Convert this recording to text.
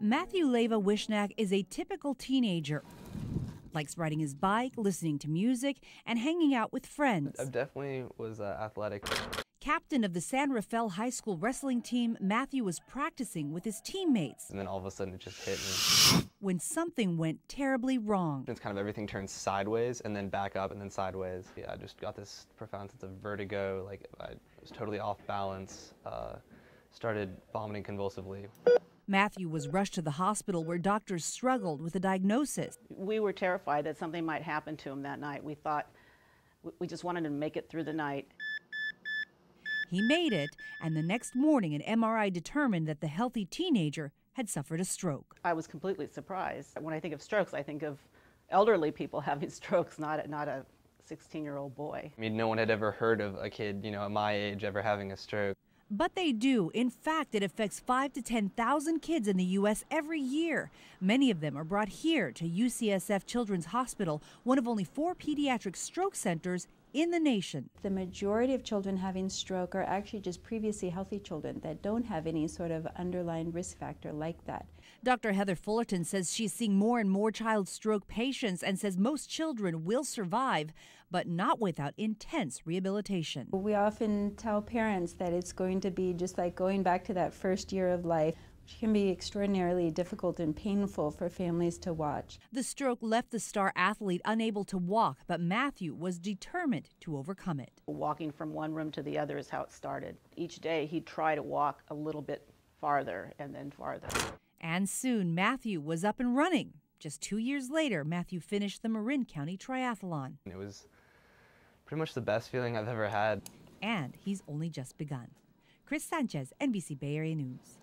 Matthew Leva Wishnak is a typical teenager. Likes riding his bike, listening to music, and hanging out with friends. I definitely was athletic. Captain of the San Rafael High School wrestling team, Matthew was practicing with his teammates. And then all of a sudden it just hit me. When something went terribly wrong. It's kind of everything turns sideways and then back up and then sideways. Yeah, I just got this profound sense of vertigo, like I was totally off balance, started vomiting convulsively. Matthew was rushed to the hospital where doctors struggled with a diagnosis. We were terrified that something might happen to him that night. We thought we just wanted him to make it through the night. He made it, and the next morning an MRI determined that the healthy teenager had suffered a stroke. I was completely surprised. When I think of strokes, I think of elderly people having strokes, not a 16-year-old boy. I mean, no one had ever heard of a kid, at my age ever having a stroke. But they do. In fact, it affects 5,000 to 10,000 kids in the U.S. every year. Many of them are brought here to UCSF Children's Hospital, one of only 4 pediatric stroke centers in the nation. The majority of children having stroke are actually just previously healthy children that don't have any sort of underlying risk factor like that. Dr. Heather Fullerton says she's seeing more and more child stroke patients and says most children will survive, but not without intense rehabilitation. We often tell parents that it's going to be just like going back to that first year of life, which can be extraordinarily difficult and painful for families to watch. The stroke left the star athlete unable to walk, but Matthew was determined to overcome it. Walking from one room to the other is how it started. Each day he'd try to walk a little bit farther and then farther. And soon Matthew was up and running. Just 2 years later, Matthew finished the Marin County Triathlon. It was pretty much the best feeling I've ever had. And he's only just begun. Chris Sanchez, NBC Bay Area News.